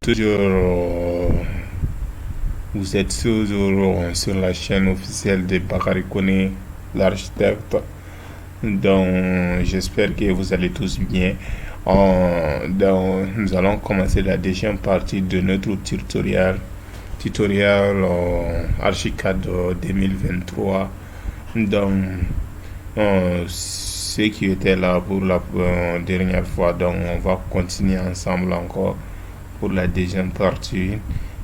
Vous êtes toujours sur la chaîne officielle de Bakary Koné, l'architecte. Donc, j'espère que vous allez tous bien. Nous allons commencer la deuxième partie de notre tutoriel Archicad 2023. Donc, ceux qui étaient là pour la dernière fois, donc on va continuer ensemble encore pour la deuxième partie.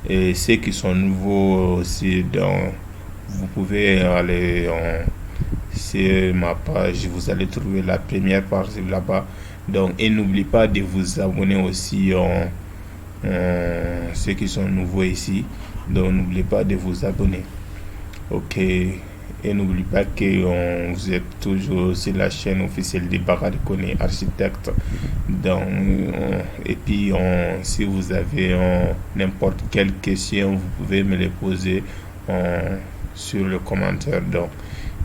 Et ceux qui sont nouveaux aussi, donc vous pouvez aller sur ma page, vous allez trouver la première partie là-bas. Donc, et n'oubliez pas de vous abonner aussi, ceux qui sont nouveaux ici. Donc, n'oubliez pas de vous abonner. Ok. Et n'oubliez pas que vous êtes toujours sur la chaîne officielle de Bakary Koné, architecte. Donc, et puis, si vous avez n'importe quelle question, vous pouvez me les poser sur le commentaire. Donc,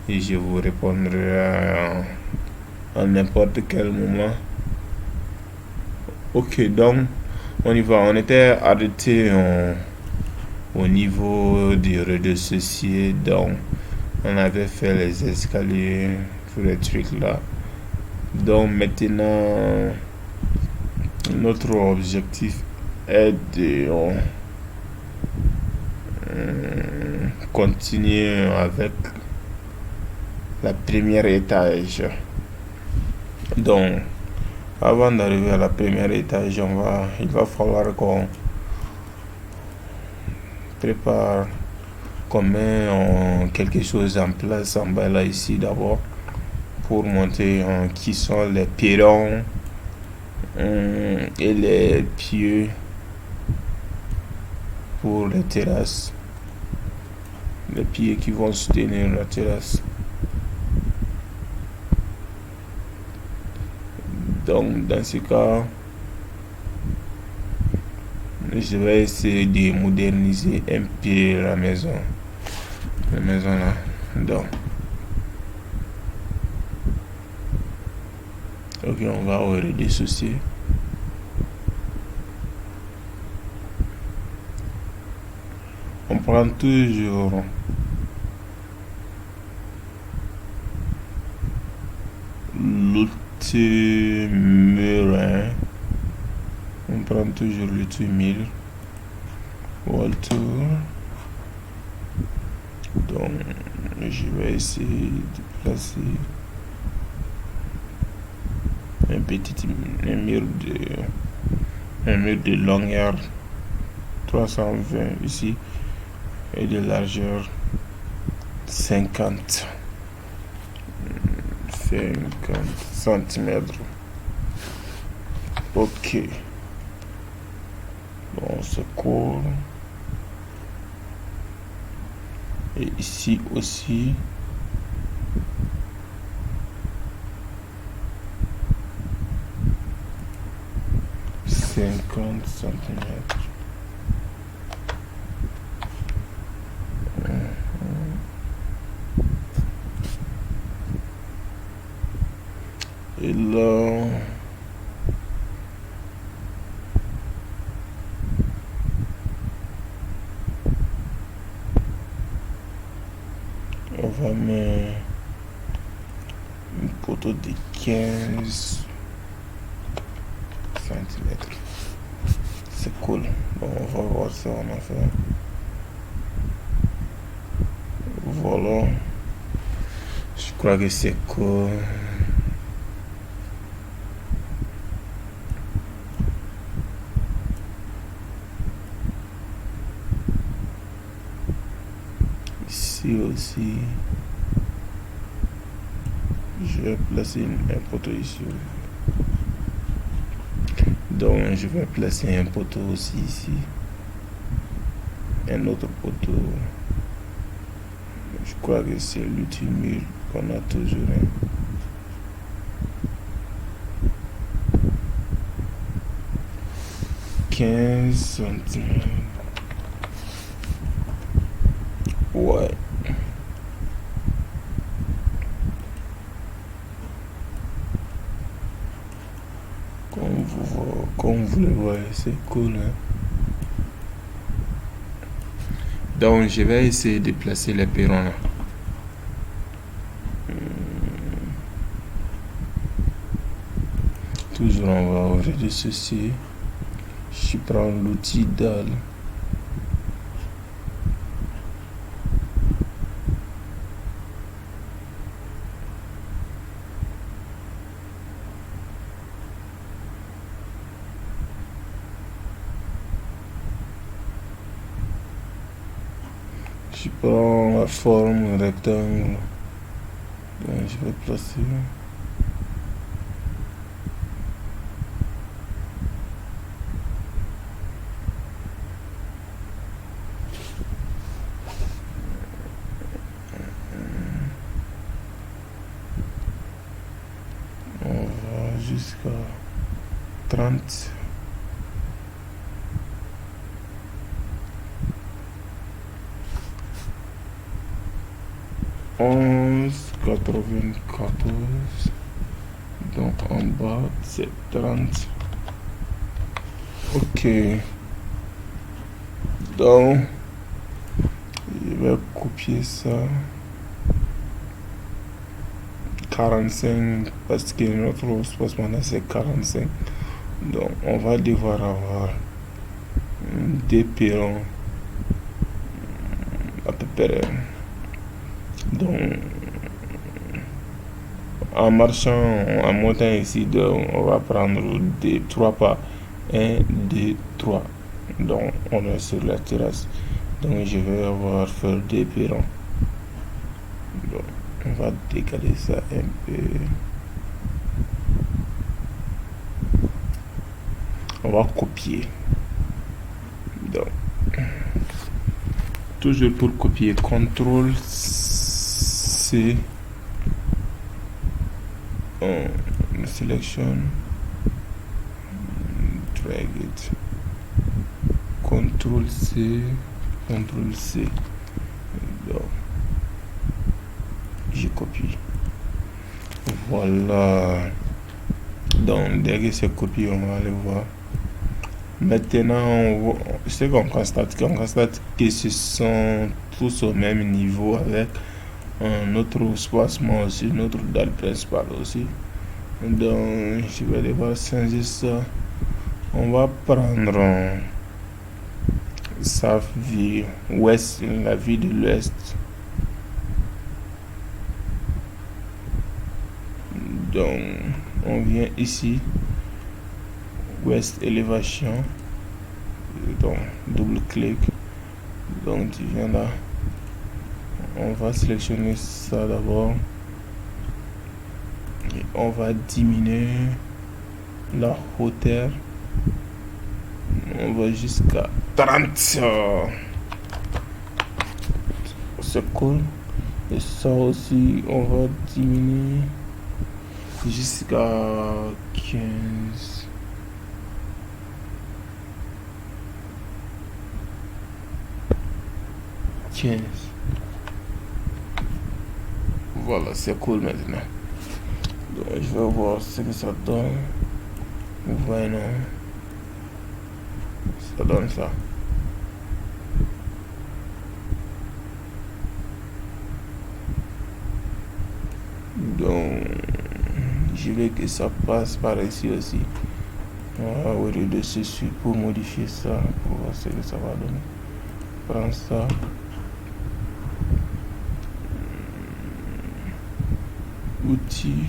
et je vous répondrai à n'importe quel moment. Ok, donc, on y va. On était arrêté au niveau du rez-de-chaussée. Donc, on avait fait les escaliers, tous les trucs là. Donc maintenant, notre objectif est de continuer avec la première étage. Donc, avant d'arriver à la première étage, il va falloir qu'on prépare, qu'on met quelque chose en place en bas là ici d'abord pour montrer qui sont les perrons et les pieux pour les terrasses, les pieds qui vont soutenir la terrasse. Donc dans ce cas, je vais essayer de moderniser un peu la maison là. Donc, ok, on va au rez-de-chaussée. On prend toujours l'outil mur, hein. On prend toujours l'outil mur autour. Donc, je vais essayer de placer un mur de longueur 320 ici et de largeur 50 cm. Ok. Bon, c'est cool. Et ici aussi. Cinquante centimètres. Et là, on va mettre une poteau de 15 centimètres. C'est cool. Bon, on va voir ça en affaire. Voilà. Je crois que c'est cool. Ici aussi, je vais placer un poteau ici. Donc, je vais placer un poteau aussi ici. Un autre poteau. Je crois que c'est l'outil mur qu'on a toujours. 15 centimètres. Ouais. Comme vous le voyez, c'est cool, hein? Donc je vais essayer de placer les perrons là. Toujours on va au rez-de-chaussée. Je prends l'outil dalle. Je prends la forme rectangle. Donc je vais placer. On va jusqu'à 30. Onze 94. Donc en bas c'est 30. Ok. Donc je vais copier ça. 45 parce que notre espace maintenant c'est 45. Donc on va devoir avoir des perrons à peu près. Donc en marchant, en montant ici, donc, on va prendre des 3 pas. 1, 2, 3. Donc on est sur la terrasse. Donc je vais avoir faire des perrons. Donc on va décaler ça un peu. On va copier. Donc toujours pour copier, CTRL C, selection, drag it, CTRL C, CTRL C. Donc je copie. Voilà. Donc dès que c'est copié, on va aller voir. Maintenant, ce qu'on constate, que ce sont tous au même niveau avec notre espacement aussi, notre dalle principale aussi. Donc, je vais devoir changer ça. On va prendre sa vue ouest, la vue de l'ouest. Donc, on vient ici. Ouest élévation, donc double clic, donc tu viens là, on va sélectionner ça d'abord et on va diminuer la hauteur, on va jusqu'à 30, c'est cool. Et ça aussi on va diminuer jusqu'à 15. Voilà, c'est cool maintenant. Donc, je vais voir ce que ça donne. Vous voyez, non? Ça donne ça. Donc, je veux que ça passe par ici aussi. On va au rez-de-chaussée pour modifier ça, pour voir ce que ça va donner. Prends ça. Outils.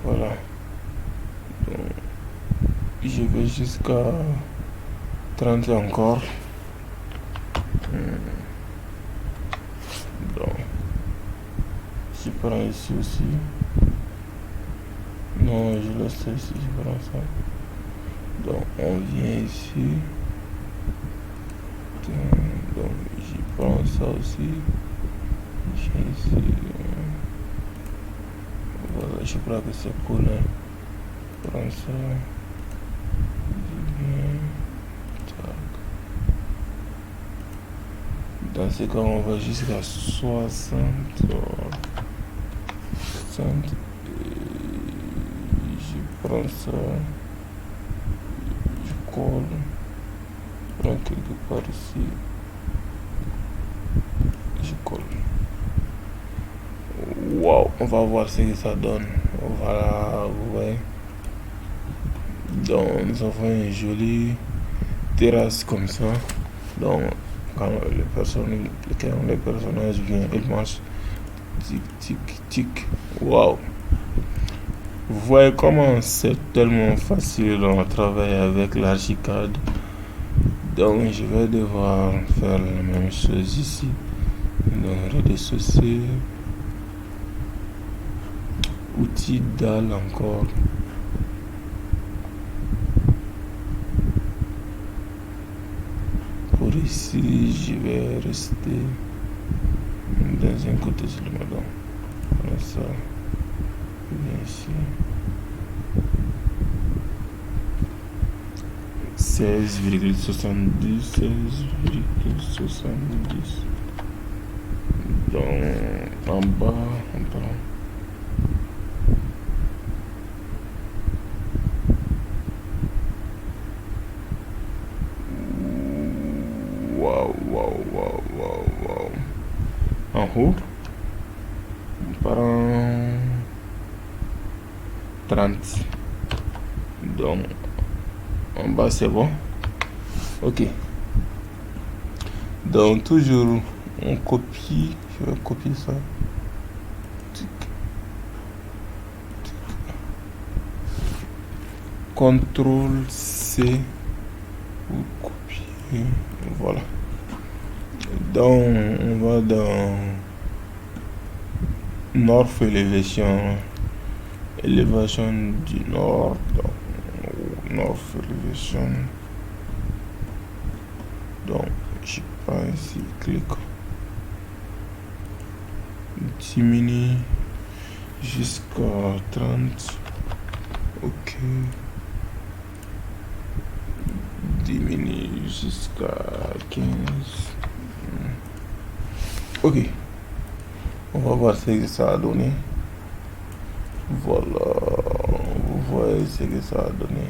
Voilà. Donc, je vais jusqu'à 30 encore. Donc, je prends ici aussi. Non, je laisse ça ici, je prends ça. Donc on vient ici. Donc j'y prends ça aussi. Je viens ici. Voilà, je crois que c'est cool. Hein. Je prends ça. Je viens. Tac. Dans ce cas, on va jusqu'à 60. 60. Je prends ça, je colle, je prends quelque part ici, je colle. Wow, on va voir ce que ça donne. Voilà, vous voyez. Donc nous avons une jolie terrasse comme ça. Donc quand les personnages viennent, ils marchent tic tic tic. Wow. Vous voyez comment c'est tellement facile de travailler avec l'Archicad. Donc je vais devoir faire la même chose ici. Donc rez-de-chaussée, outils dalle encore. Pour ici, je vais rester dans un côté seulement. Donc comme ça, bien ici. 16,70, 16,70. Donc en bas, Wow, wow, wow, wow, wow. En haut, par 30. Donc en bas c'est bon. Ok. Donc toujours on copie. Je vais copier ça. CTRL C pour copier. Voilà. Donc on va dans North Elevation. Élévation du nord. Donc, North Elevation. Donc je prends ici, clic. Diminue jusqu'à 30. Ok. Diminue jusqu'à 15. Ok. On va voir ce que ça a donné. Voilà. Vous voyez ce que ça a donné.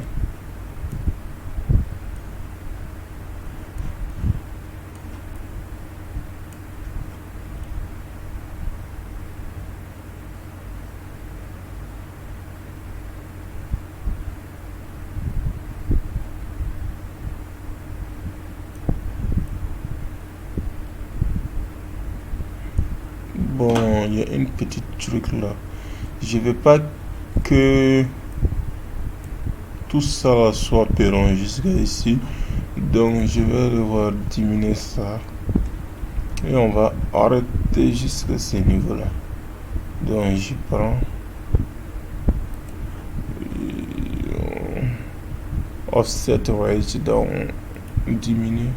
Bon, il y a une petite truc là. Je veux pas que tout ça là soit perron jusqu'à ici. Donc je vais devoir diminuer ça. Et on va arrêter jusqu'à ce niveau là. Donc j'y prends. Offset range, donc diminue.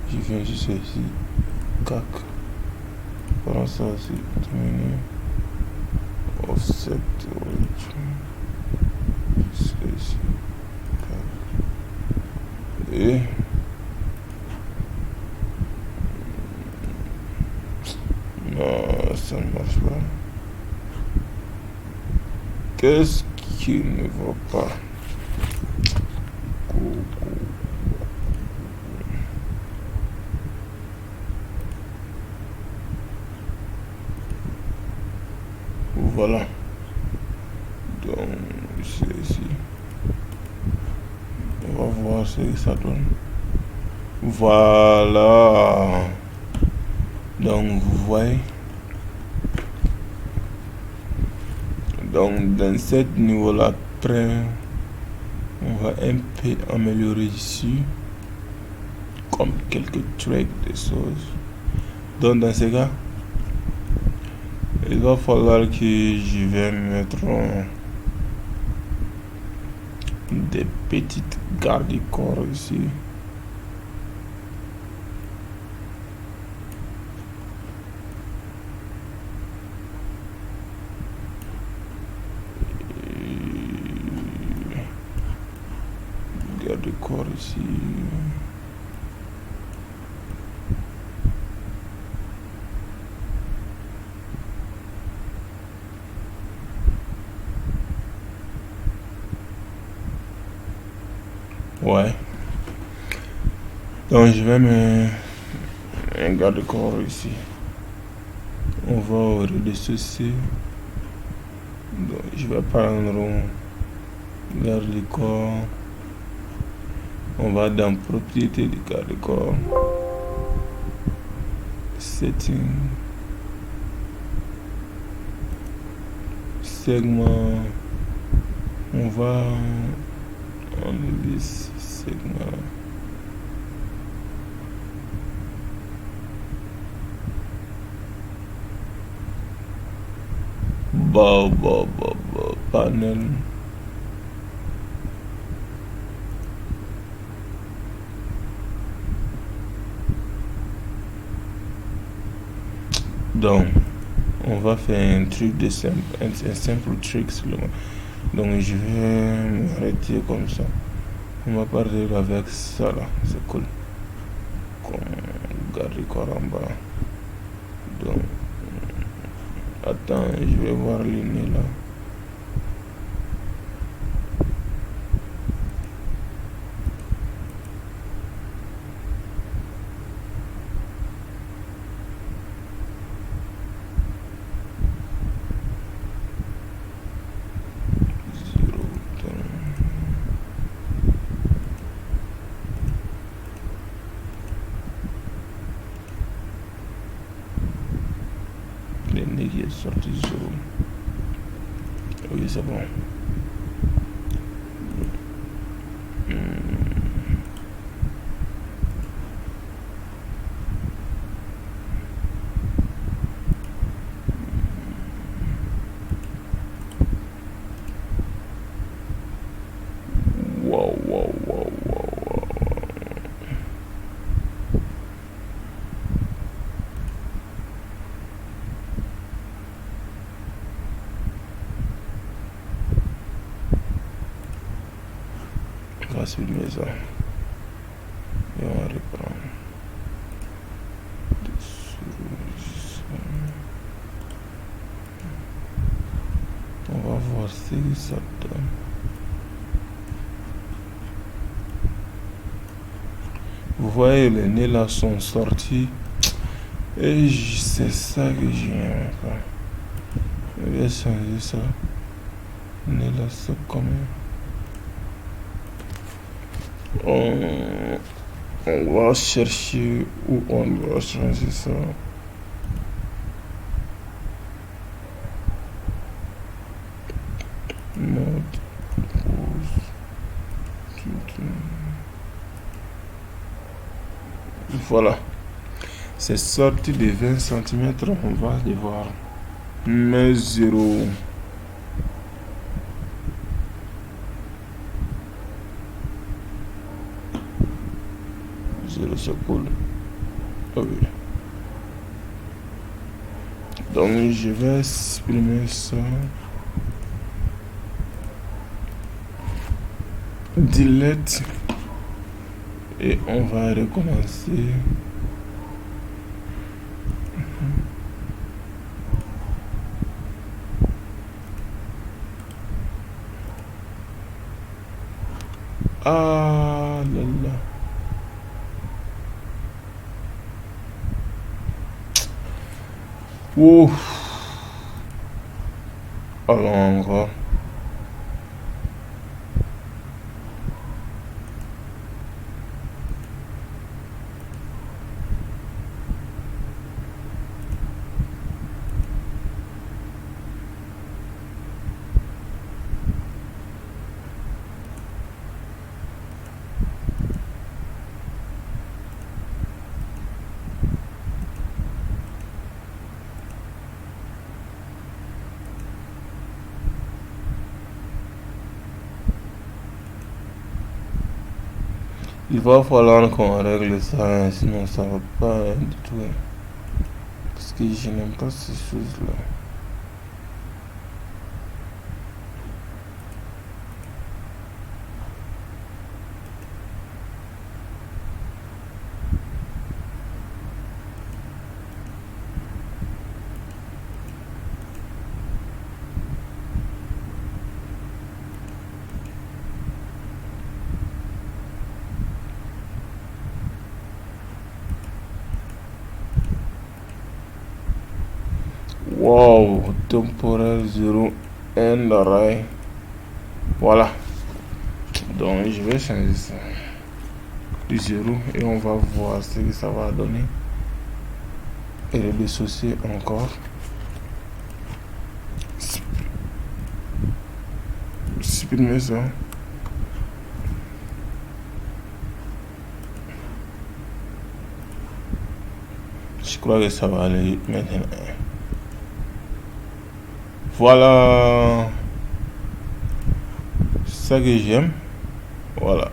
Je viens juste ici. Cac. Prends ça aussi. Diminue. Offset range. Jusqu'à ici. Cac. Et non, ça ne marche pas. Qu'est-ce qui ne va pas? Voilà. Donc, c'est ici. On va voir ce que ça donne. Voilà. Donc, vous voyez. Donc, dans ce niveau-là, après, on va un peu améliorer ici. Comme quelques tracks de choses. Donc, dans ce cas, il va falloir que je vais mettre des petites garde-corps ici. Garde-corps ici. Ouais. Donc je vais mettre un garde-corps ici. On va au rez-de-chaussée. Donc je vais prendre un garde-corps. On va dans propriété du garde-corps. Setting. Segment. On va enlever ce segment. Panel. Donc, on va faire un truc de simple, un simple truc seulement. Donc, je vais m'arrêter comme ça. On va partir avec ça là, c'est cool. Comme garde corps en bas. Donc, attends, je vais voir le nez là. Le nez qui est sorti zéro. Oui, c'est bon. Wow. On va filmer ça. Et on va reprendre. On va voir ce que ça donne. Vous voyez, les nez là sont sortis. Et c'est ça que j'aime pas. Je vais changer ça. Les nez là, c'est comme... On va chercher où on doit changer ça. Mode pause. Voilà. C'est sorti de 20 cm. On va devoir mettre 0. C'est cool. Ah oui. Donc je vais exprimer ça. Delete. Et on va recommencer. Ah là là. Wow. Alors encore. Il va falloir qu'on règle ça, sinon ça va pas du tout. Parce que je n'aime pas ces choses-là. Wow, temporaire 0 and array. Voilà. Donc je vais changer ça du 0 et on va voir ce que ça va donner. Et le dissocier encore. Supprimer ça. Je crois que ça va aller maintenant. Voilà ça que j'aime. Voilà.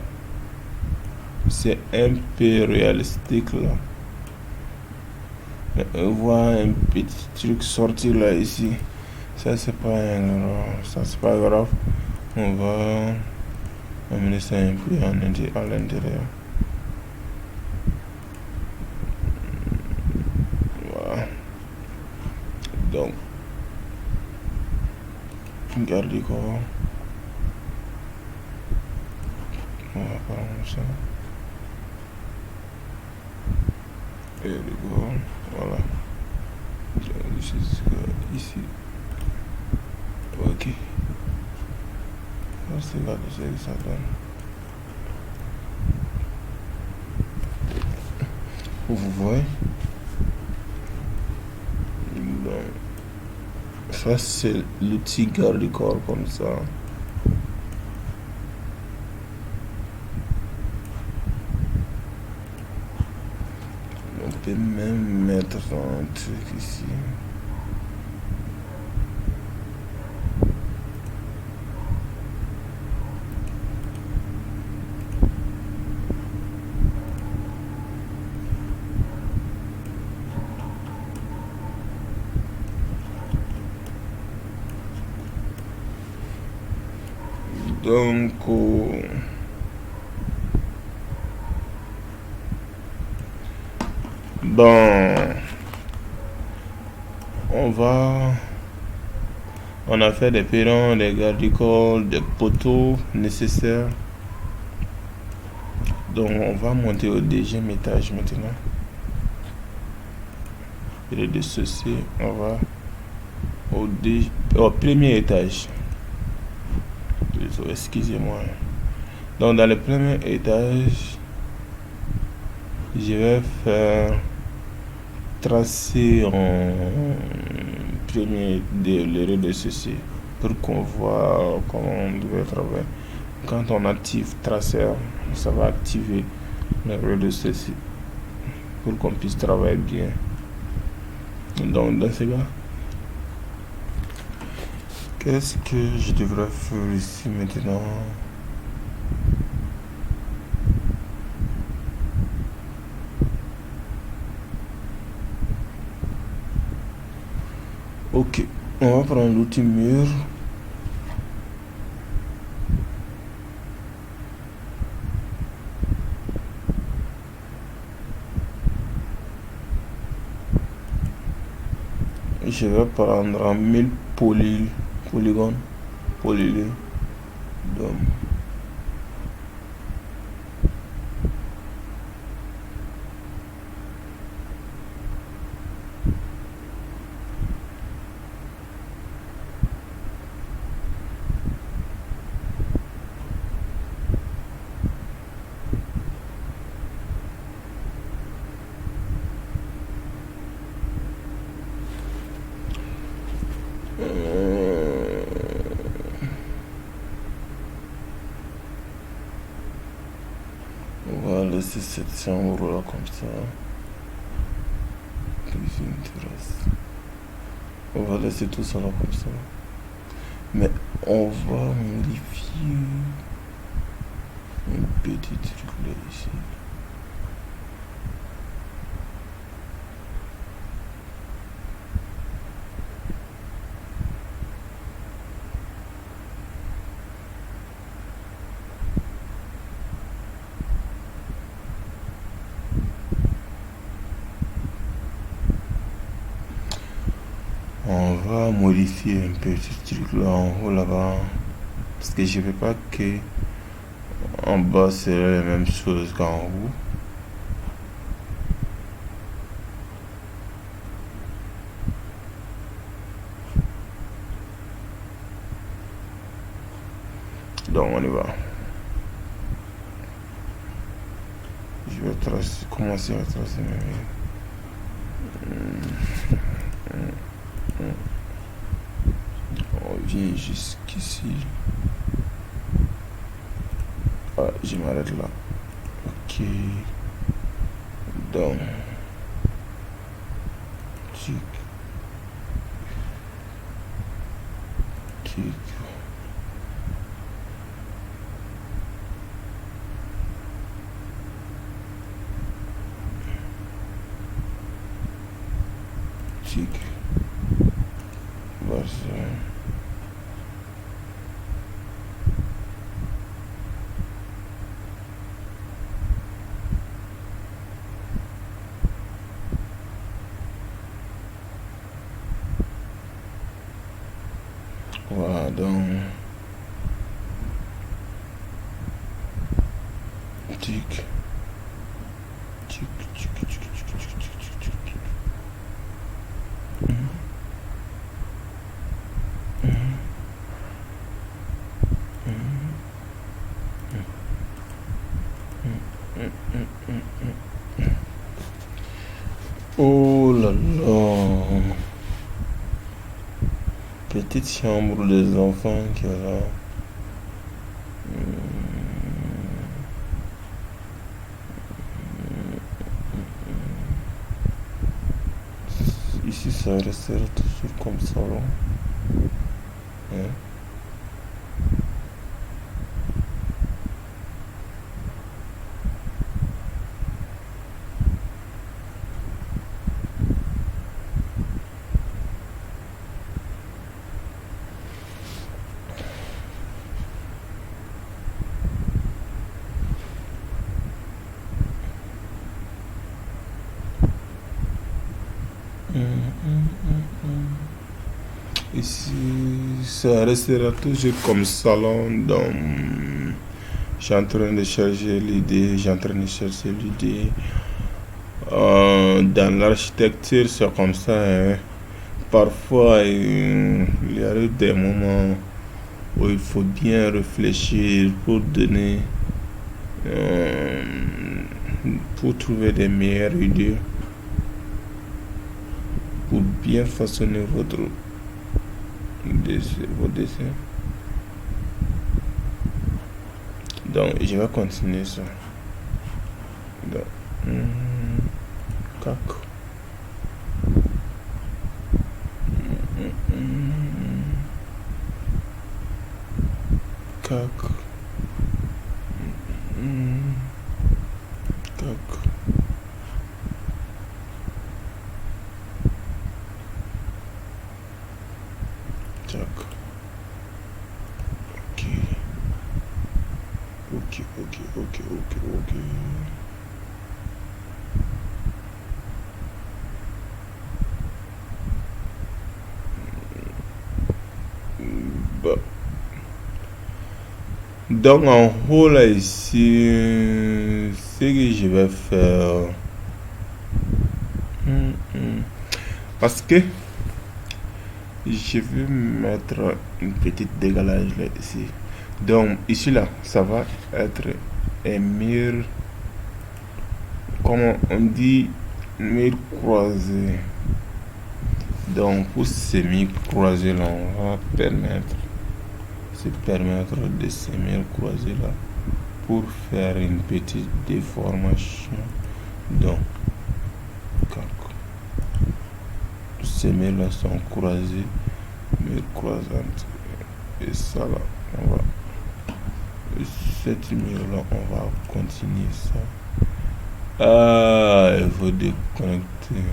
C'est un peu réalistique là. On voit un petit truc sortir là ici. Ça c'est pas ça c'est pas grave. On va amener ça un peu à l'intérieur. Voilà. Donc regardez comment on va prendre ça. Et voilà. Ici. Ok. On va regarder ce que ça donne. Vous voyez. Donc, ça c'est l'outil garde-corps comme ça. On peut même mettre un truc ici. Donc, on a fait des pylônes, des garde-corps, des poteaux nécessaires. Donc, on va monter au deuxième étage maintenant. Et le dissocier, on va au premier étage. Excusez-moi. Donc, dans le premier étage, je vais faire tracer en premier le rez-de-chaussée pour qu'on voit comment on doit travailler. Quand on active tracer, ça va activer le rez-de-chaussée pour qu'on puisse travailler bien. Donc dans ce cas, qu'est-ce que je devrais faire ici maintenant? Ok, on va prendre l'outil mur. Je vais prendre un 1000 polygones. Donc, on va laisser cette chambre là comme ça. On va laisser tout ça là comme ça. Mais on va modifier un petit truc là ici. On va modifier un petit truc là en haut là-bas. Parce que je veux pas que en bas c'est la même chose qu'en haut. Donc on y va. Je vais commencer à tracer mes on vient jusqu'ici. Ah, je m'arrête là. Ok. Donc. Tic. Tic. Tic. Voilà. Voilà, donc tic tic tic tic tic tic tic tic tic. Oh là là, petite chambre des enfants qui est là. Ici ça restera toujours comme salon. Hein? Ici, ça restera toujours comme salon. Donc, je suis en train de chercher l'idée. Dans l'architecture, c'est comme ça. Hein. Parfois, il y a des moments où il faut bien réfléchir pour donner, pour trouver des meilleures idées, pour bien façonner votre dessin. Donc, je vais continuer ça. Donc, cac. Cac. Cac. Cac. Ok. Bah. Donc en haut là ici, ce que je vais faire, parce que je vais mettre une petite décalage là ici. Donc ici là, ça va être un mur, comme on dit, mur croisé. Donc pour ces murs croisés là, on va se permettre de ces murs croisés là pour faire une petite déformation. Donc ces murs là sont croisés, murs croisantes, et ça là, on va cette mur là, on va continuer ça. Ah, il faut déconnecter.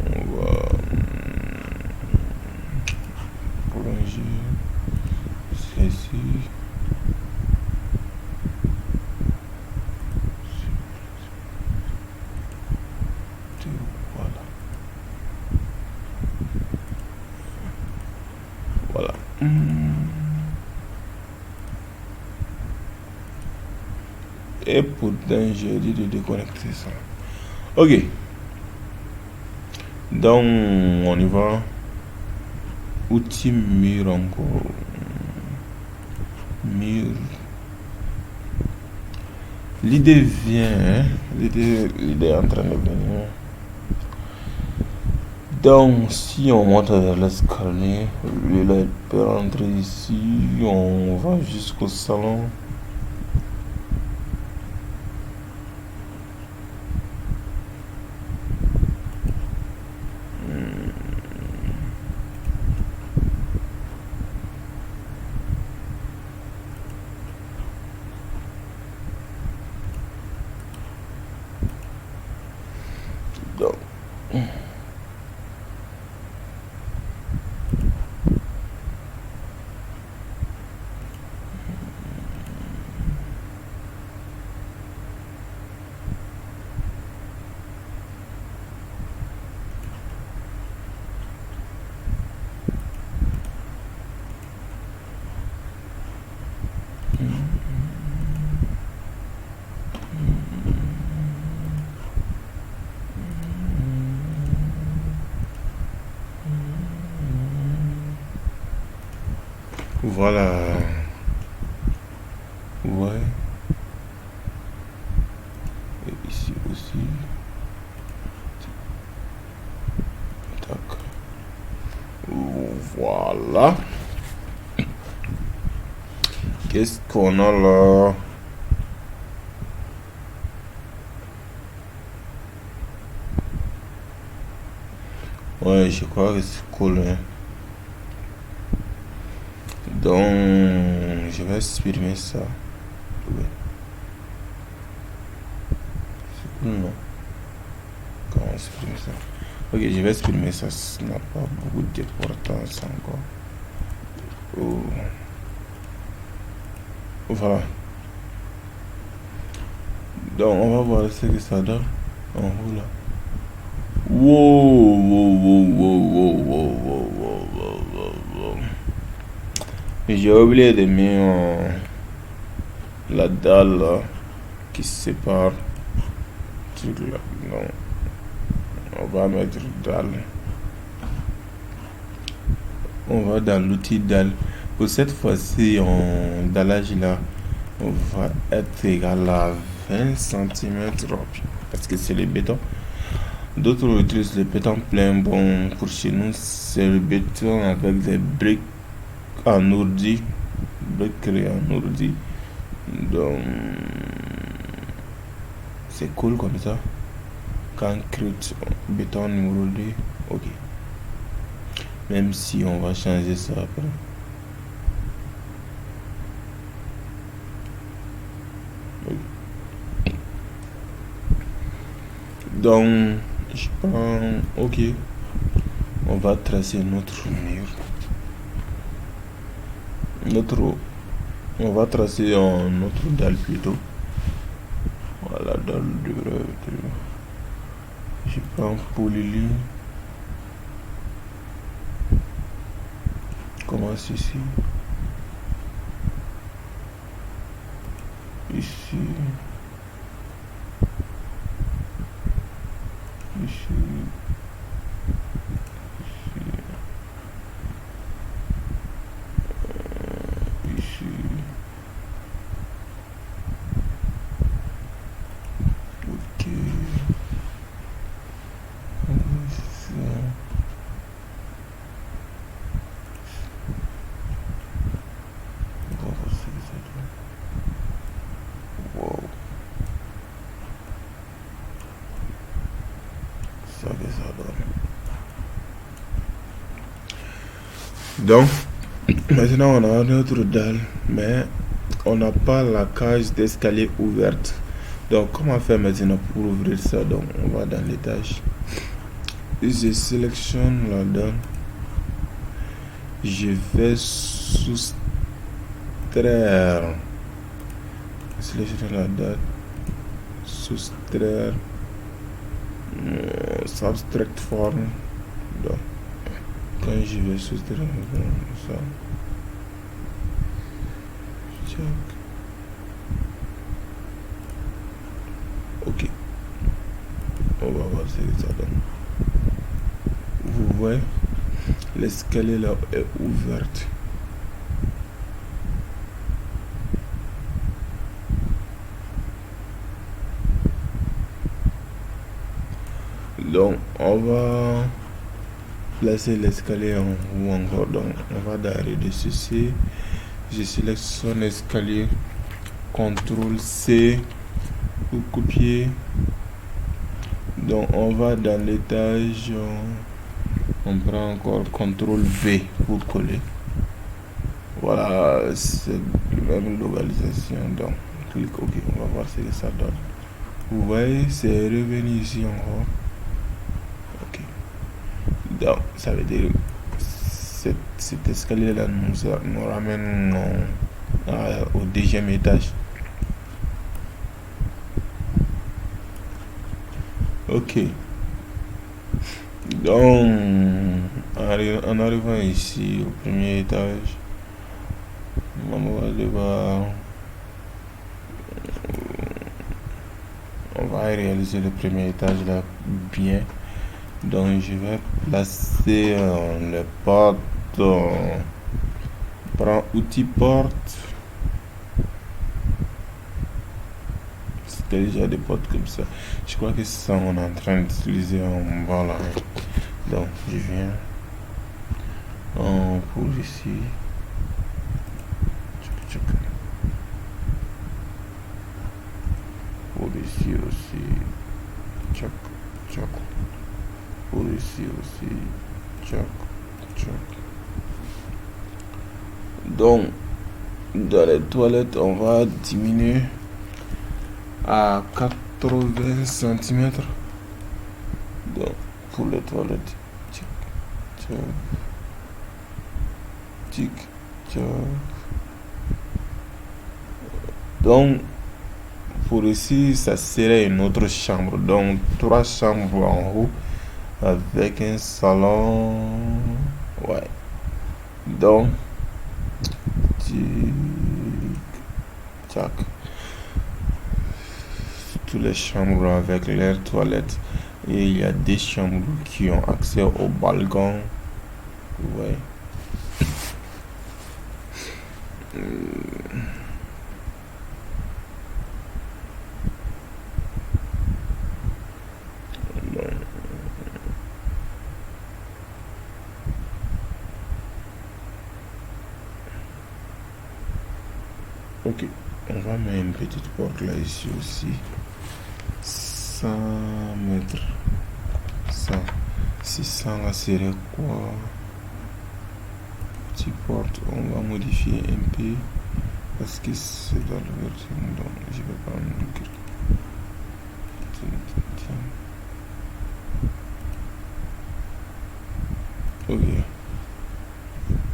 On va prolonger ceci. Voilà. Et pourtant, j'ai dit de déconnecter ça. Ok. Donc, on y va. Outil mur encore. mur. L'idée vient, hein? L'idée est en train de venir. Donc, si on monte vers l'escalier, lui là, il peut rentrer ici. On va jusqu'au salon. Donc, voilà. Ouais. Et ici aussi. Tac. Voilà. Qu'est-ce qu'on a là? Ouais, je crois que c'est cool, hein. Donc, je vais supprimer ça. Ouais. C'est cool, non? Comment on supprime ça? Ok, je vais supprimer ça. Ça n'a pas beaucoup d'importance encore. Oh. Voilà. Donc, on va voir ce que ça donne en haut là. Wow, wow, wow, wow, wow, wow, wow, wow, wow, wow, wow. J'ai oublié de mettre la dalle là, qui sépare le truc là. Non, on va mettre dalle. On va dans l'outil dalle. Pour cette fois-ci, en dallage là, on va être égal à 20 cm parce que c'est le béton. D'autres utilisent le béton plein. Bon, pour chez nous, c'est le béton avec des briques en ordi. Briques créées en ordi. Donc, c'est cool comme ça. Concrete, béton numéro 2. Ok. Même si on va changer ça après. Okay. Donc, je prends. Ok. On va tracer notre mur. On va tracer notre dalle plutôt. Voilà, dalle devrait être. Je prends polyline. Commence ici. Ici. Ici. Ici. Ok. Wow. Ça que ça donne. Donc, maintenant on a notre dalle, mais on n'a pas la cage d'escalier ouverte. Donc, comment faire maintenant pour ouvrir ça? Donc, on va dans l'étage. Je sélectionne la dalle. Je vais soustraire. Sélectionner la dalle. Soustraire. Subtract form. Donc, quand je vais soustraire ça. Check. Ok. On va voir ce que ça donne. Vous voyez, l'escalier là est ouverte. Donc on va placer l'escalier en haut encore. Donc on va dans rez-de-chaussée. Je sélectionne escalier, CTRL C pour copier. Donc on va dans l'étage, on prend encore CTRL V pour coller. Voilà, c'est la même localisation. Donc clique OK, on va voir ce que ça donne. Vous voyez, c'est revenu ici encore. OK. Donc ça veut dire cet escalier là nous ramène au deuxième étage. OK. Donc en arrivant ici au premier étage, on va réaliser le premier étage là bien. Donc je vais placer les portes. Prends outil porte. C'était déjà des portes comme ça. Je crois que c'est ça on est en train d'utiliser en bas là. Donc je viens pour ici. Pour ici aussi. Tchac, tchac. Pour ici aussi. Tchac, tchac. Donc dans les toilettes on va diminuer à 80 cm. Donc pour les toilettes, tchac, tchac, tchac, tchac. Donc pour ici ça serait une autre chambre. Donc 3 chambres en haut avec un salon. Ouais. Donc tchac, toutes les chambres avec leurs toilettes. Et il y a des chambres qui ont accès au balcon. Ouais. Ok, on va mettre une petite porte là ici aussi. 100 mètres. 100. 600 là serait quoi? Petite porte, on va modifier un peu parce que c'est dans le version, donc je vais pas me. Ok.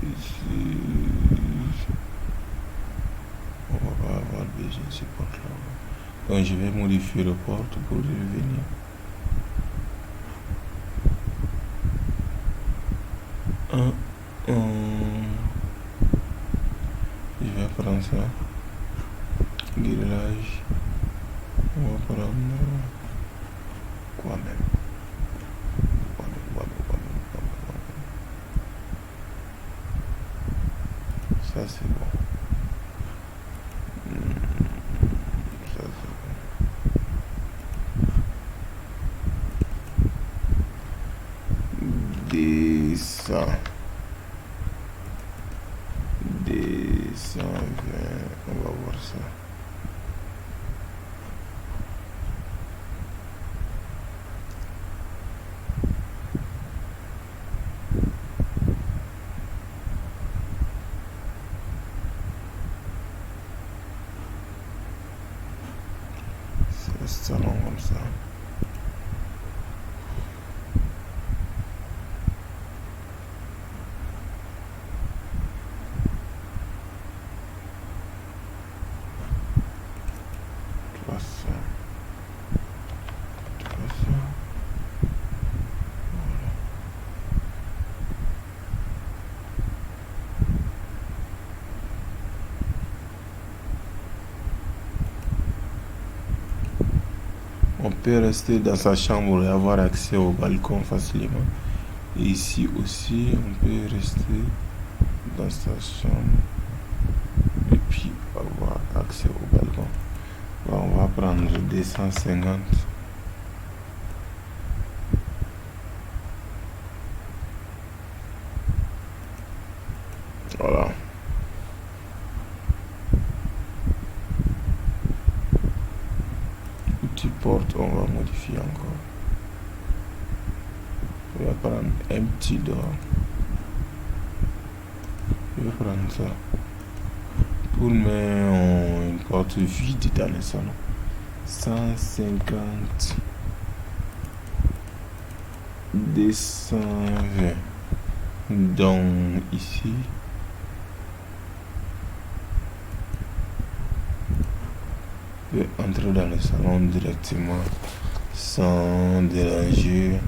Ici, on va pas avoir besoin de ces portes là. Donc je vais modifier le porte pour revenir. Je vais prendre ça. Grillage. On va prendre quoi même. Ça c'est bon. Ça c'est bon. Des 120, on va voir ça. Ça long comme ça. On peut rester dans sa chambre et avoir accès au balcon facilement. Et ici aussi, on peut rester dans sa chambre et puis avoir accès au balcon. Bon, on va prendre 250. Voilà. Outil porte, on va modifier encore. Je vais prendre un petit door. Je vais prendre ça. Pour mettre une porte vide dans le salon. 150 220. Donc ici je vais entrer dans le salon directement sans déranger.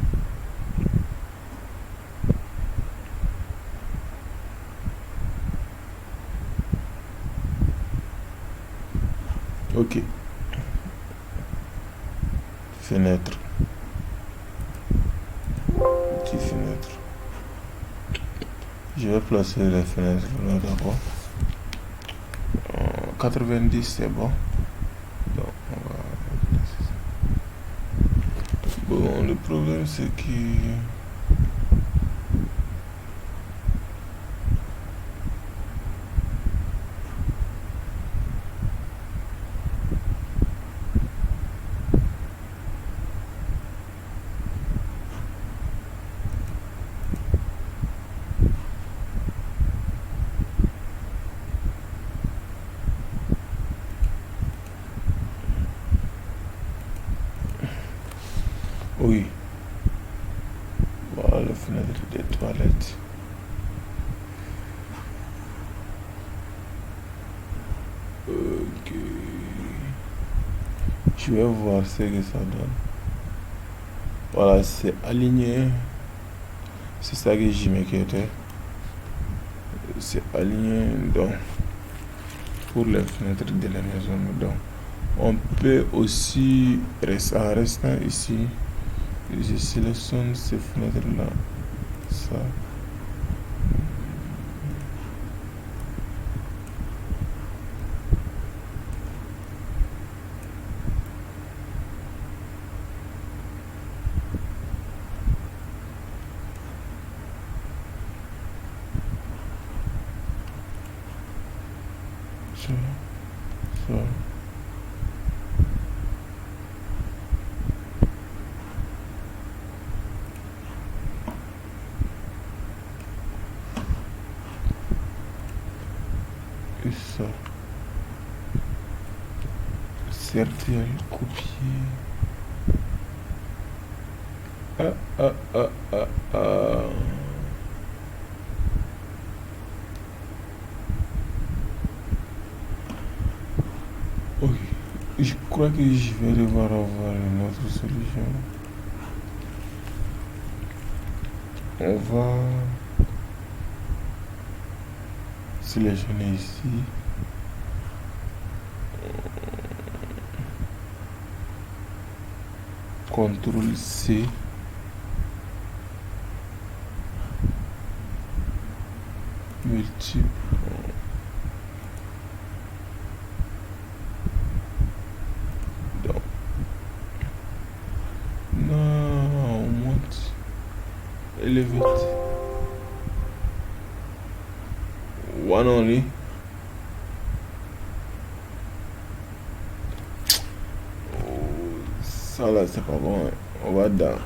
Ok. Fenêtre. Petite fenêtre. Je vais placer les fenêtres là d'abord. 90 c'est bon. Donc on va placer ça. Bon, le problème c'est que oui. Voilà la fenêtre des toilettes. Ok. Je vais voir ce que ça donne. Voilà, c'est aligné. C'est ça que j'y m'inquiétais. C'est aligné. Donc, pour les fenêtres de la maison. Donc, on peut aussi, en restant ici, je sélectionne ces fenêtres-là. Ça. Ça. Ça. Et ça. Certiel, copier. Ah, ah, ah, ah, ah. Ok. Je crois que je vais devoir avoir une autre solution. On va sélectionner ici. CTRL C. Multiple. Donc. Non, on monte. Elevate. One only. Ça là, c'est pas bon. On va dans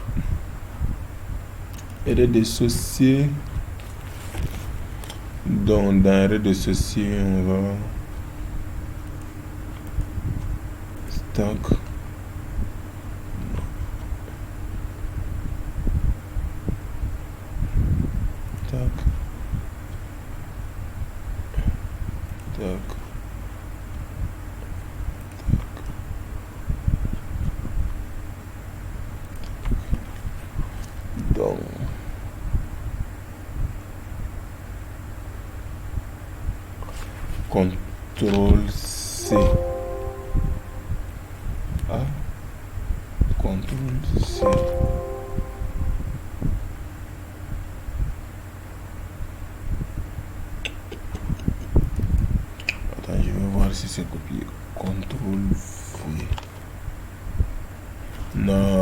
aider dissocier. Donc, dans aider dissocier, on va stock. Tac. Tac. Donc, CTRL C. A. CTRL C. Attends, je vais voir si c'est copié. CTRL V. Non.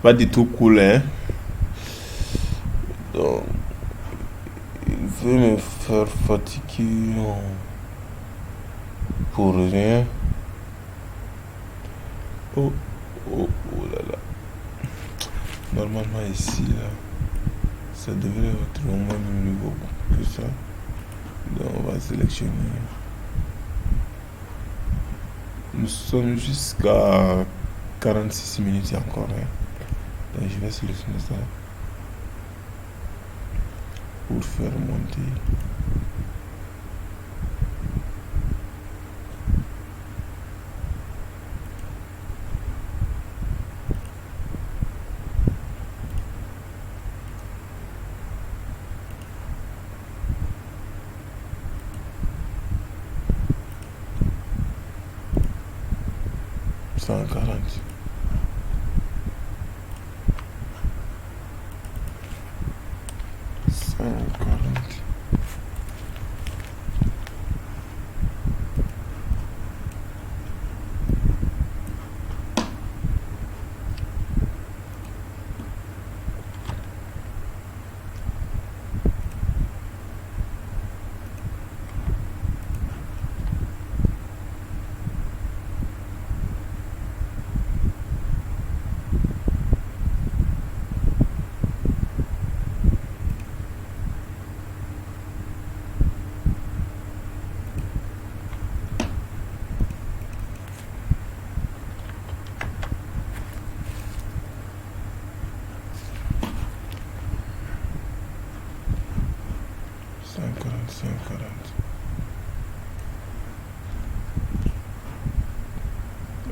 pas du tout cool, hein. Donc, il veut me faire fatiguer pour rien. Oh, oh, oh là là. Normalement ici, là, ça devrait être au moins le niveau que ça. Donc on va sélectionner. Nous sommes jusqu'à 46 minutes encore, hein. Donc je vais sélectionner ça pour faire monter. Cent quarante.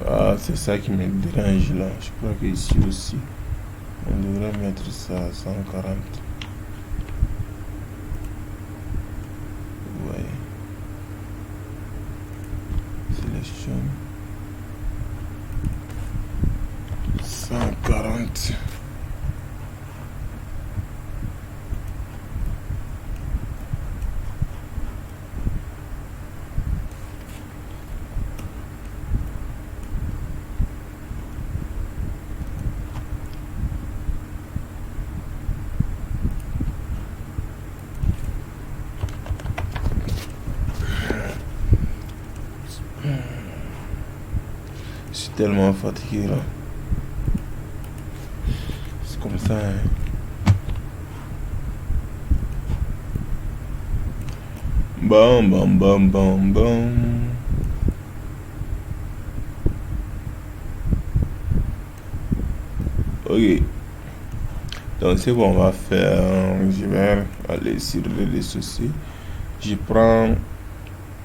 Ah, c'est ça qui me dérange là. Je crois que ici aussi, on devrait mettre ça à 140. Ouais. Sélectionne. 140. Je suis tellement fatigué là. C'est comme ça, hein. Bam, bam, bam, bam, bam. Ok. Donc, c'est bon, on va faire. Je vais aller sur les soucis. Je prends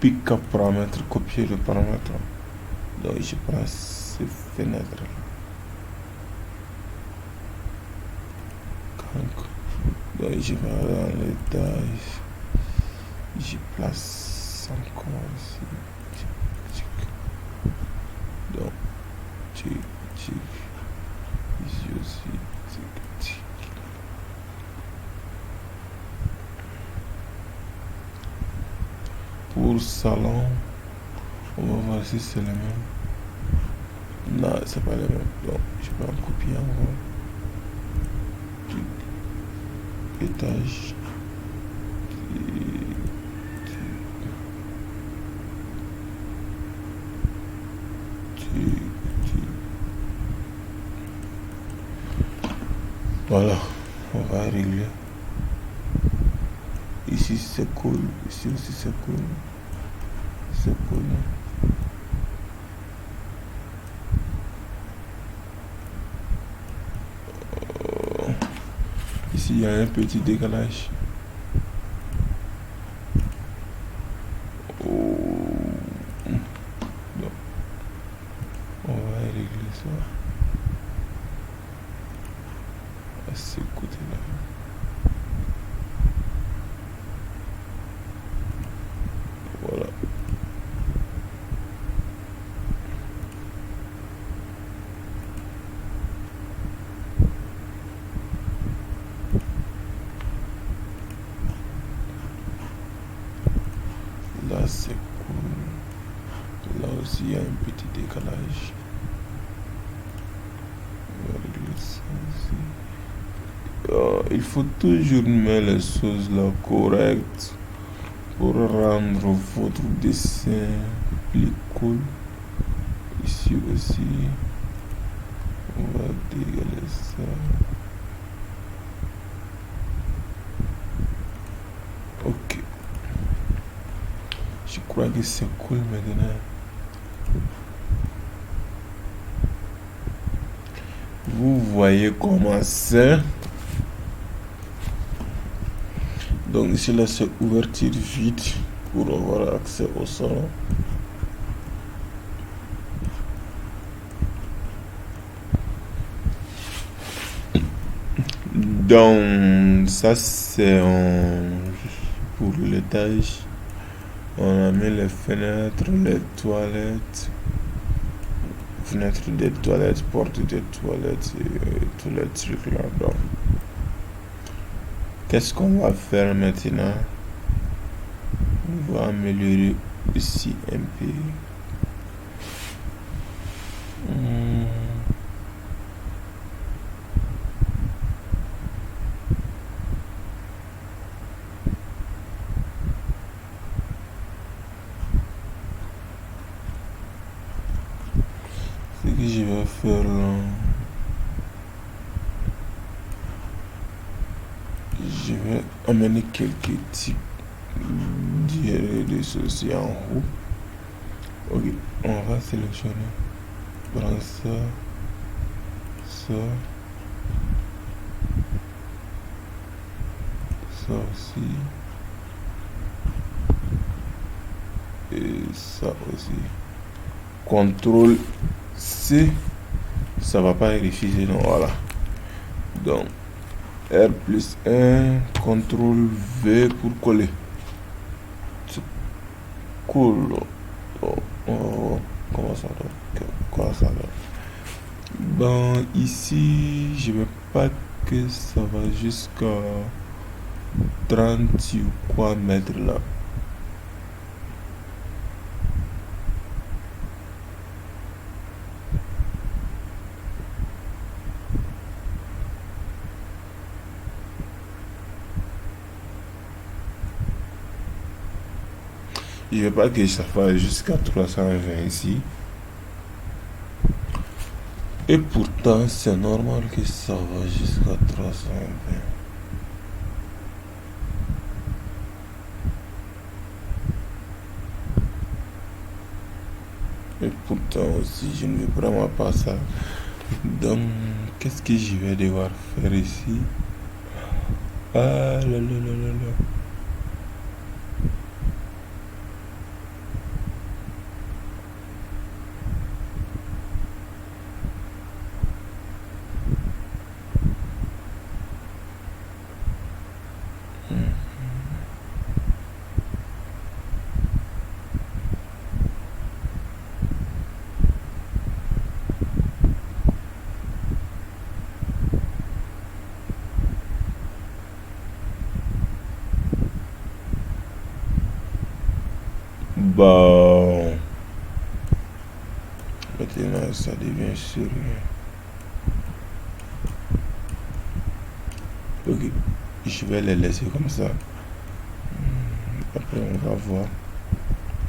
pick up paramètre, copier le paramètre. Donc, je prends ces fenêtres. Donc, je vais dans les tailles. Je place encore ici. Donc, ici aussi. Pour salon, on va voir si c'est le même. Non, c'est pas le même. Donc, je vais en copier encore. Étage. Voilà, on va régler. Ici c'est cool, ici aussi c'est cool. C'est cool. Ici il y a un petit décalage. Donc, on va régler ça. À ce côté-là. Voilà. Là c'est cool. Là aussi il y a un petit décalage. On va régler ça. Il faut toujours mettre les choses là correctes pour rendre votre dessin plus cool. Ici aussi, on va dégager ça. Ok. Je crois que c'est cool maintenant. Vous voyez comment c'est. Donc ici là c'est ouverture vide pour avoir accès au salon. Donc ça c'est pour l'étage. On a mis les fenêtres, les toilettes, fenêtres des toilettes, portes des toilettes et tous les trucs là. Donc qu'est-ce qu'on va faire maintenant? On va améliorer ici un peu. Ce que je vais faire là, je vais amener quelques types de ceci en haut. Ok, on va sélectionner. Prendre ça, ça, ça aussi, et ça aussi. CTRL C, ça va pas refuser, non, voilà. Donc, R plus 1, CTRL V pour coller. C'est cool. Oh, comment ça donne? Quoi ça donne? Bon, ici, je veux pas que ça va jusqu'à 30 ou quoi mettre là. Je veux pas que ça fasse jusqu'à 320 ici. Et pourtant, c'est normal que ça va jusqu'à 320. Et pourtant aussi, je ne veux vraiment pas ça. Donc, qu'est-ce que je vais devoir faire ici? Ah là là là là là. Bon, maintenant ça devient sérieux. Ok, je vais les laisser comme ça. Après, on va voir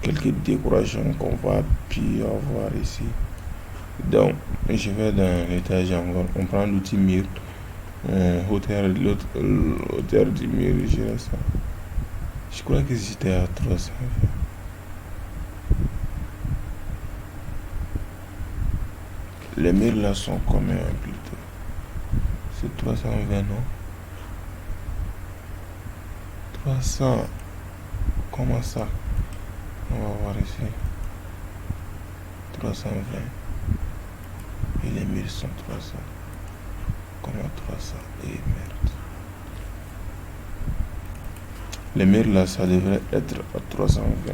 quelques décorations qu'on va puis avoir ici. Donc, je vais dans l'étage encore. On prend l'outil mur. Hauteur du mur, je dirais ça. Je crois que c'était à 320. Les murs là sont combien plutôt? C'est 320, non? 300. Comment ça? On va voir ici. 320. Et les murs sont 300. Comment 300? Et merde. Les murs là, ça devrait être à 320.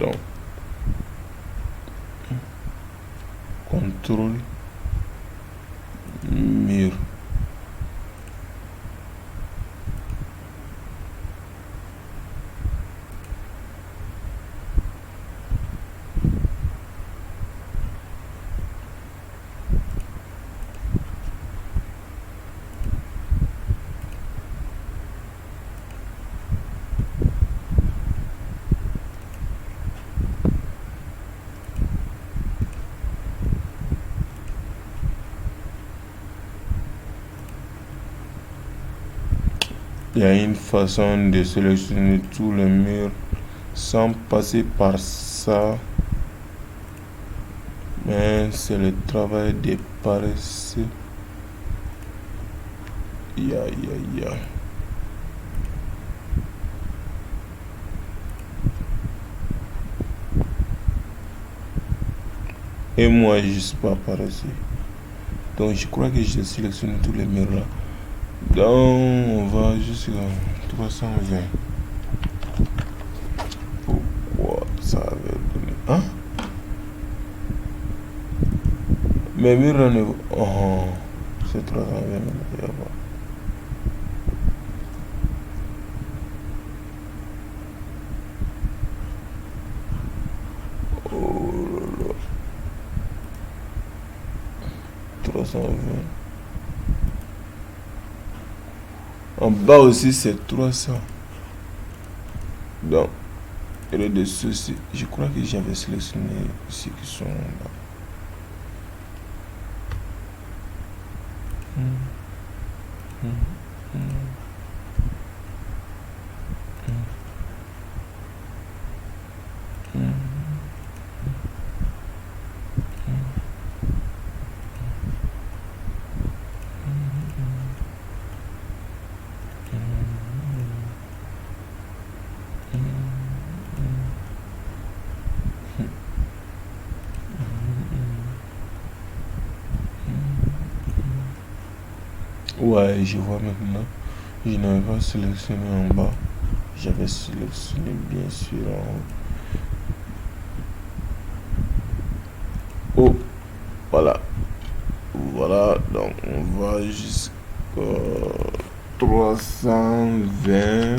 Donc, contrôle mur. Il y a une façon de sélectionner tous les murs sans passer par ça, mais c'est le travail des paresseux. Ya, ya, ya. Et moi, je suis pas paresseux. Donc, je crois que j'ai sélectionné tous les murs là. Donc, on va jusqu'à 320. Pourquoi ça avait donné? Hein? Mais murs là, oh, c'est 320. Oh là là. 320. En bas aussi, c'est 300. Donc, et le dessous, je crois que j'avais sélectionné ceux qui sont là. Ouais, je vois maintenant. Je n'avais pas sélectionné en bas. J'avais sélectionné bien sûr en haut. Oh, voilà. Voilà, donc on va jusqu'à 320.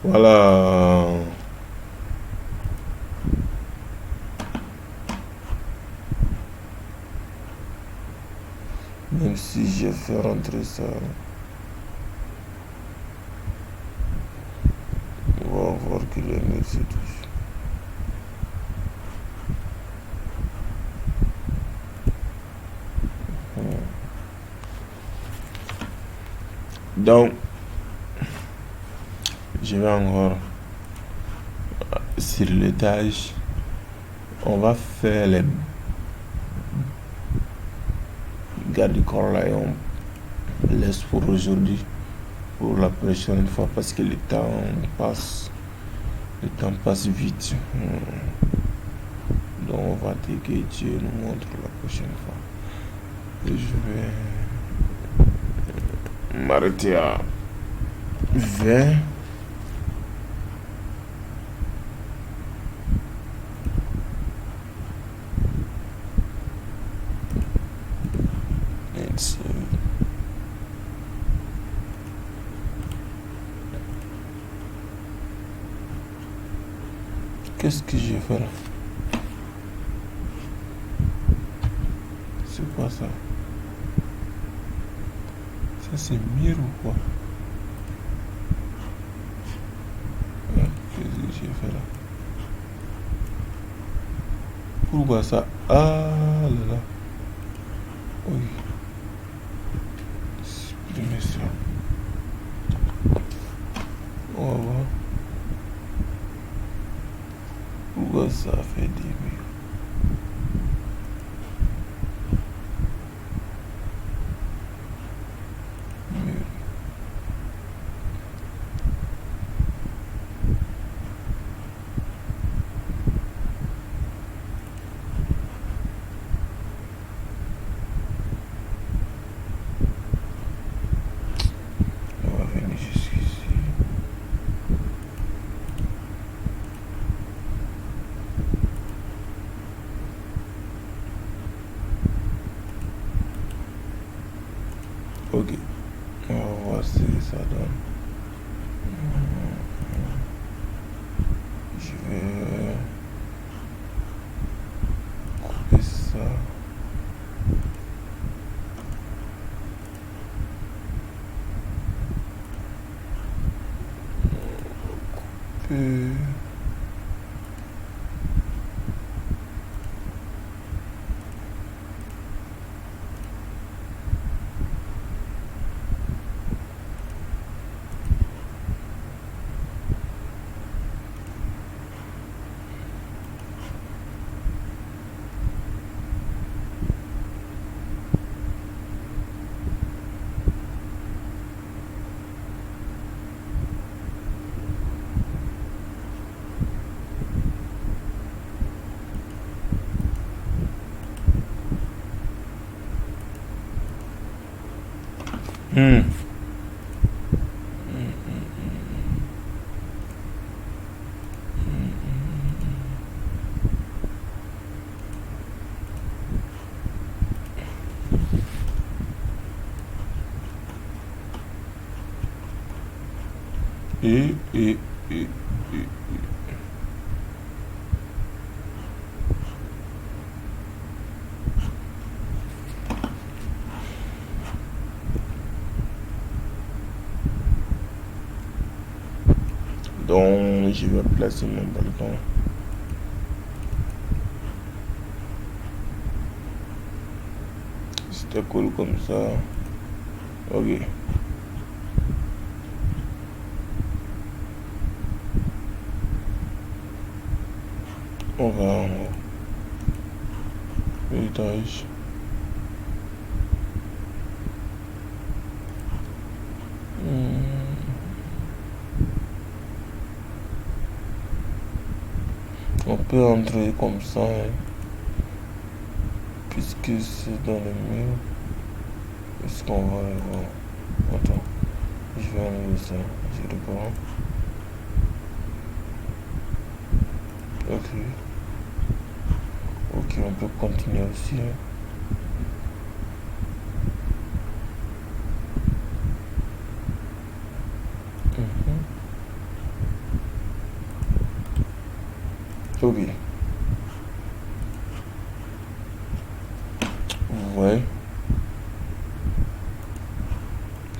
Voilà. Même si je fais rentrer ça, on va voir que le mur se touche. Donc, je vais encore sur l'étage. On va faire les garde-corps là et on laisse pour aujourd'hui, pour la prochaine fois, parce que le temps passe vite. Donc on va dire que Dieu nous montre la prochaine fois. Et je vais m'arrêter à 20. Qu'est-ce que je fais là? C'est quoi ça? Ça c'est mire ou quoi? Qu'est-ce que j'ai fait là? Pourquoi ça? Ah là là. Oui. Supprimer ça. On va voir. Pourquoi ça fait des murs? On va venir jusqu'ici. Ok. On va voir ce que ça donne. Je vais couper ça. Couper. Et. Donc, je vais placer mon balcon. C'était cool comme ça. Ok. On va en haut. L'étage. On peut entrer comme ça, hein, puisque c'est dans le mur. Est-ce qu'on va le voir? Attends, je vais enlever ça. Je reprends. Ok. Ok, on peut continuer aussi. Hein. Ok. Vous voyez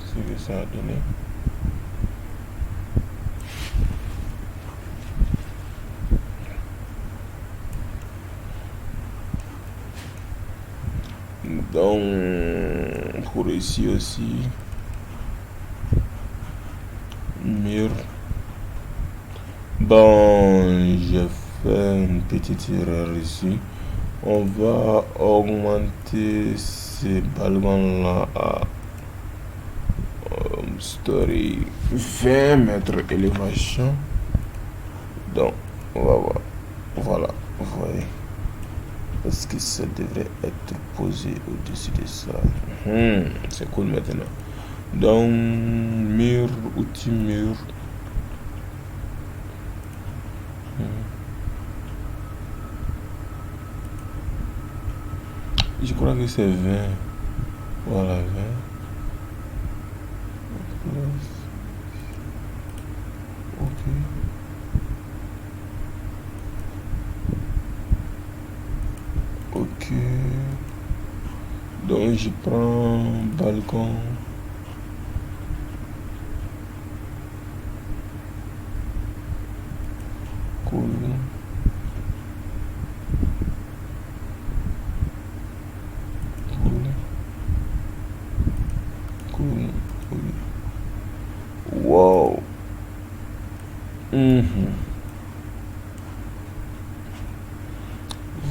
ce que ça a donné. Donc, pour ici aussi, mur. Bon, j'ai fait une petite erreur ici. On va augmenter ces balcons-là à story 20 mètres élévation. Donc, on va voir. Voilà, vous voyez. Parce que ça devrait être posé au-dessus de ça. C'est cool maintenant. Donc, mur, outil mur. Je crois que c'est 20. Voilà, 20. Ok. Ok. Donc, je prends balcon. Cool. Wow.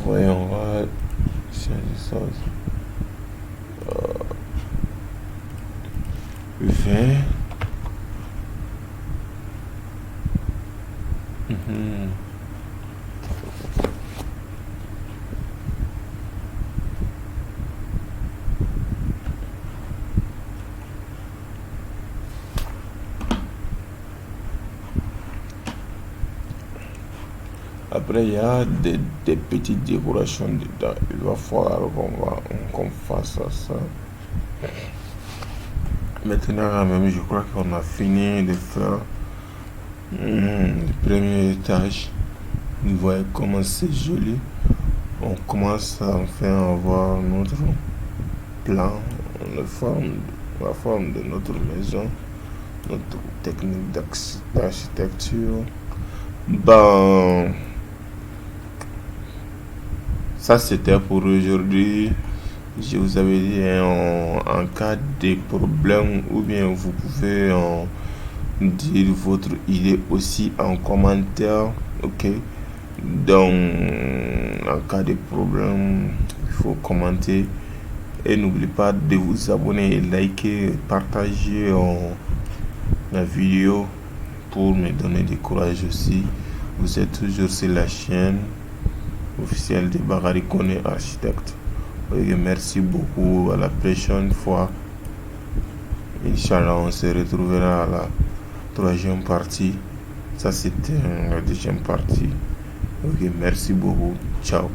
Voyons, on va changer ça aussi. 20. Après, il y a des petites décorations dedans. Il va falloir qu'on fasse ça. Maintenant, quand même, je crois qu'on a fini de faire le premier étage. Vous voyez comment c'est joli. On commence à enfin avoir notre plan, la forme de notre maison, notre technique d'architecture. Ben, ça c'était pour aujourd'hui. Je vous avais dit, en cas de problème, ou bien vous pouvez dire votre idée aussi en commentaire. Ok. Donc, en cas de problème, il faut commenter. Et n'oubliez pas de vous abonner et liker, partager la vidéo pour me donner du courage aussi. Vous êtes toujours sur la chaîne officielle de Bakary Koné Architecte. Et merci beaucoup, à la prochaine fois. Inch'Allah, on se retrouvera à la troisième partie. Ça, c'était la deuxième partie. Ok, merci beaucoup. Ciao.